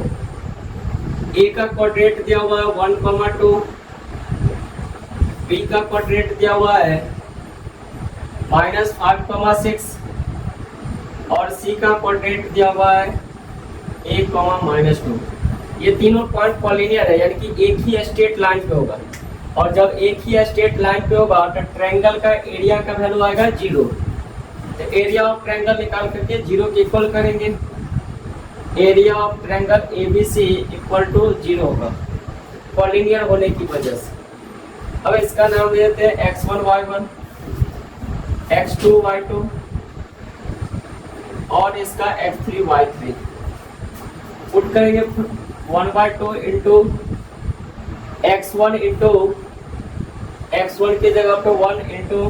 a का कोऑर्डिनेट दिया हुआ है 1, 2, B का कोऑर्डिनेट दिया हुआ है -5, 6 और C का कोऑर्डिनेट दिया हुआ है a, -2। ये तीनों पॉइंट कॉलिनियर है, यानी कि एक ही स्ट्रेट लाइन पे होगा, और जब एक ही स्ट्रेट लाइन पे होगा तो ट्रायंगल का एरिया का वैल्यू आएगा 0। तो एरिया ऑफ ट्रायंगल निकाल करके 0 के इक्वल करेंगे। Area of triangle ABC equal to 0 होगा कॉलिनियर होने की वजह से। अब इसका नाम दे देते हैं x1 y1, x2 y2 और इसका x3 y3। पुट करेंगे 1/2 इंटू x1 इंटू x1 की जगह पे 1 into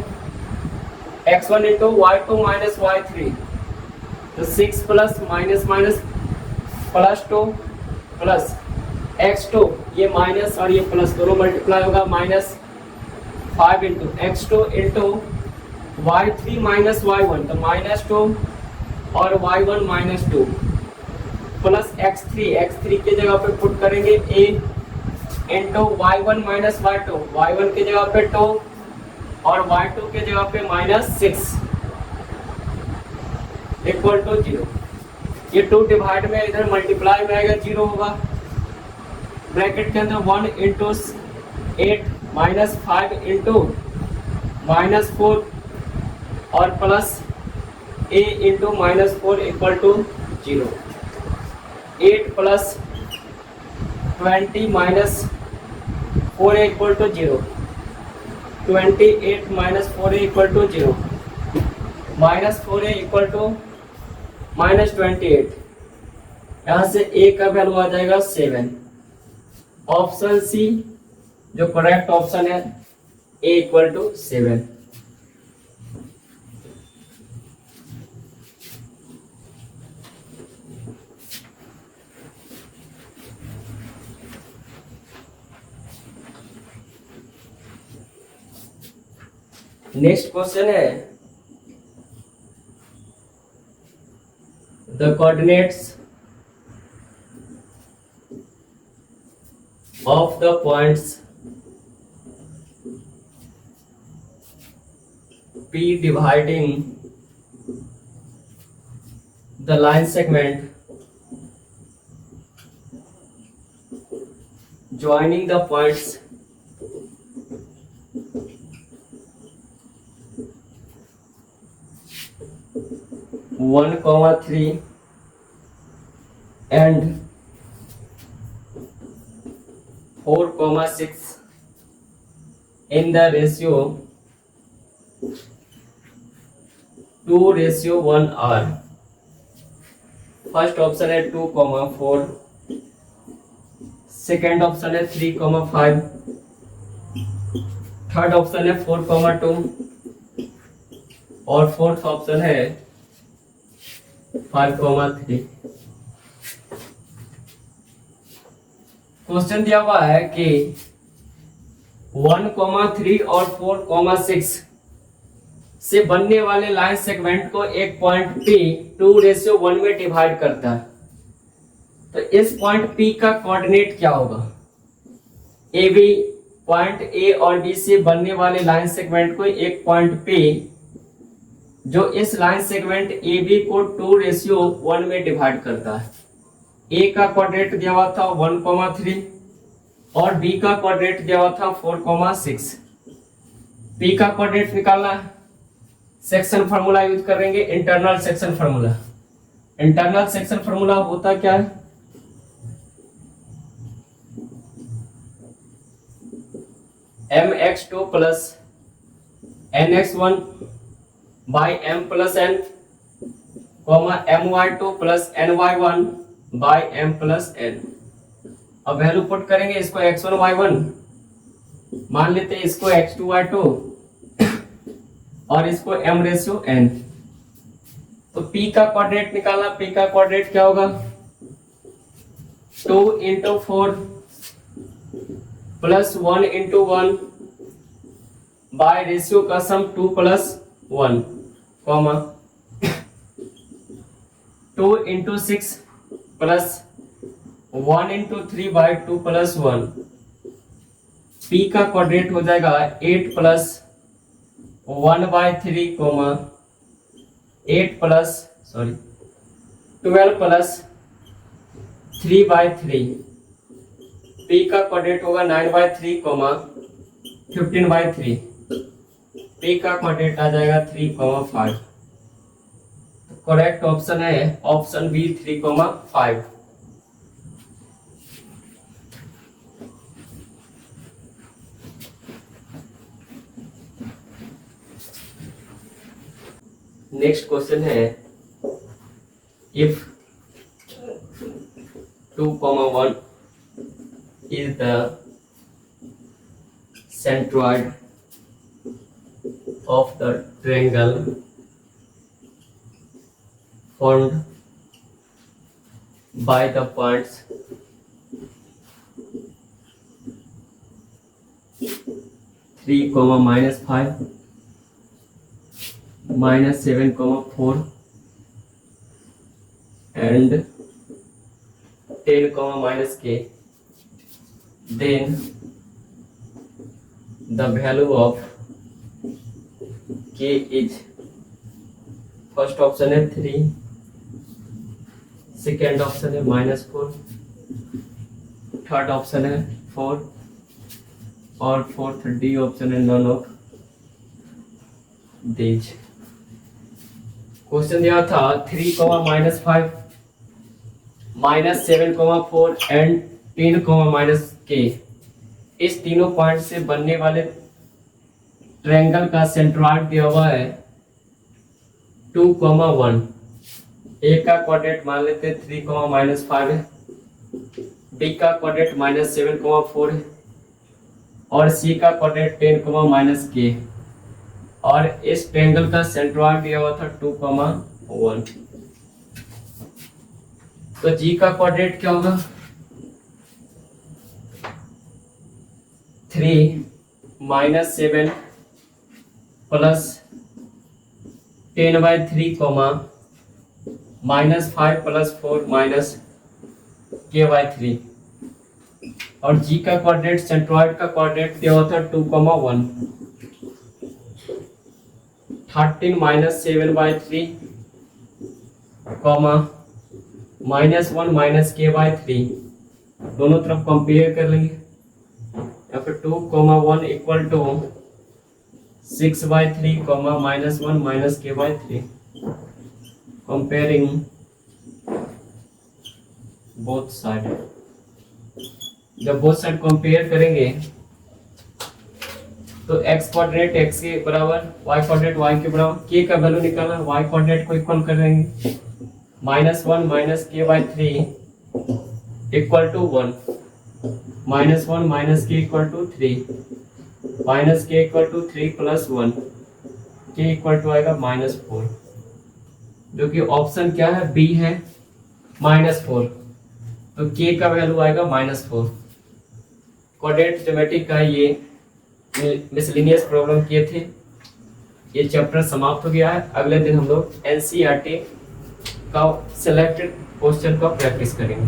x1 into y2 minus y3, तो 6 plus minus minus plus 2 plus x2, ये माइनस और ये प्लस दोनों मल्टीप्लाई होगा, -5 into x2 into y3 minus y1, तो -2 और y1 -2 प्लस x3 की जगह पे पुट करेंगे a into y1 minus y1 की जगह पे 2 और y2 की जगह पे -6 इक्वल टू 0। ये 2 डिवाइड में इधर मल्टीप्लाई में आएगा 0 होगा, ब्रैकेट के अंदर 1 इंटू 8 माइनस 5 इंटू माइनस 4 और plus a into minus 4 equal to 0। 8 plus 20 minus 4 equal to 0। 28 minus 4 equal to 0। Minus 4 equal to minus 28। यहाँ से a का वैल्यू आ जाएगा 7। ऑप्शन सी जो करेक्ट ऑप्शन है, a equal to 7। Next question है the coordinates of the points P dividing the line segment joining the points 1, 3 and 4, 6 in the ratio 2:1 r। First option है 2, 4। Second option है 3, 5। Third option है 4, 2 और fourth option है 5, 3। Question दिया हुआ है कि 1, 3 और 4, 6 से बनने वाले लाइन सेगमेंट को एक पॉइंट P 2:1 में डिवाइड करता है। तो इस पॉइंट P का कोऑर्डिनेट क्या होगा? ए बी पॉइंट A और B से बनने वाले लाइन सेगमेंट को एक पॉइंट P जो इस लाइन सेगमेंट AB को 2:1 में डिवाइड करता है। A का कोऑर्डिनेट दिया हुआ था 1, 3 और B का कोऑर्डिनेट दिया हुआ था 4, 6। P का कोऑर्डिनेट निकालना है, सेक्शन फार्मूला यूज करेंगे, internal section formula. Internal section formula होता क्या है? mx2 plus nx1 by m plus n my2 plus ny1 by m plus n। अब वैल्यू पुट करेंगे, इसको x1 y1 मान लेते हैं, इसको x2 y2 और इसको m/n। तो P का कोऑर्डिनेट निकालना। P का कोऑर्डिनेट क्या होगा? 2 × 4 प्लस 1 × 1 बाय रेशियो का सम 2 + 1 2 × 6 प्लस 1 × 3 बाय 2 + 1। P का कोऑर्डिनेट हो जाएगा 8 + 1/3 8 प्लस 12 प्लस 3/3। P का कोऑर्डिनेट होगा 9/3 15/3। P का कोऑर्डिनेट आ जाएगा 3, 5। करेक्ट ऑप्शन है ऑप्शन बी 3, 5। नेक्स्ट क्वेश्चन है if 2, 1 is the centroid of the triangle formed by the points 3, -5 -7, 4 and 10, -k, then the value of k is, first option है 3, second option है -4 third option है 4 और fourth D option है none of these. Question दिया था 3, -5, -7, 4 and 10, -k। इस तीनों point से बनने वाले ट्रायंगल का सेंट्रॉइड दिया हुआ है 2, 1। ए का कोऑर्डिनेट मान लेते हैं 3, -5 है, बी का कोऑर्डिनेट -7, 4 है और सी का कोऑर्डिनेट 10, -k। और इस ट्रायंगल का सेंट्रॉइड दिया हुआ था 2, 1। तो जी का कोऑर्डिनेट क्या होगा 3, -7 प्लस 10/3, -5 प्लस 4 -k/3। और जी का कोऑर्डिनेट सेंट्रॉइड का कोऑर्डिनेट दिया हुआ था 2, 1। 13 -7/3, -1 -k/3। दोनों तरफ कंपेयर कर लेंगे। या फिर 2, 1 equal to 6/3, -1 -k/3। Comparing both side. जब बोथ साइड कंपेयर करेंगे तो x कोऑर्डिनेट x के बराबर, y कोऑर्डिनेट y के बराबर, k का वैल्यू निकालना, y कोऑर्डिनेट को इक्वल कर देंगे। -1 -k/3 equal to 1, -1 -k equal to 3, -k equal to 3 plus 1, k equal to आएगा -4, जो कि ऑप्शन क्या है बी है -4। तो k का वैल्यू आएगा -4। कोऑर्डिनेट ज्योमेट्री का ये मिसलेनियस प्रॉब्लम किए थे। ये चैप्टर समाप्त हो गया है। अगले दिन हम लोग एनसीईआरटी का सिलेक्टेड क्वेश्चन का प्रैक्टिस करेंगे।